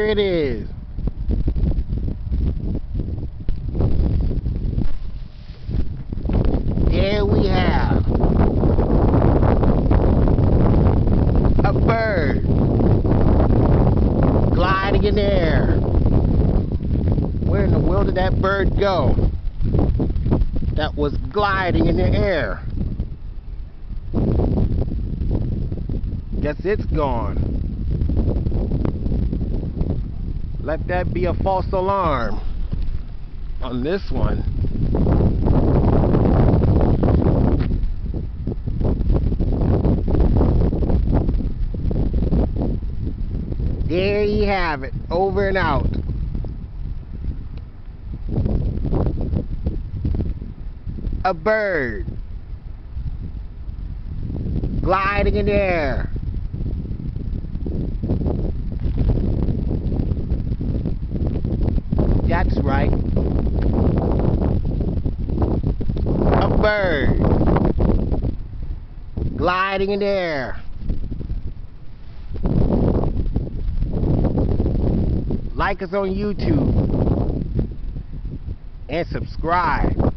Here it is. There we have a bird gliding in the air. Where in the world did that bird go? That was gliding in the air. Guess it's gone. Let that be a false alarm on this one. There you have it, over and out. A bird gliding in the air. That's right. A bird gliding in the air. Like us on YouTube and subscribe.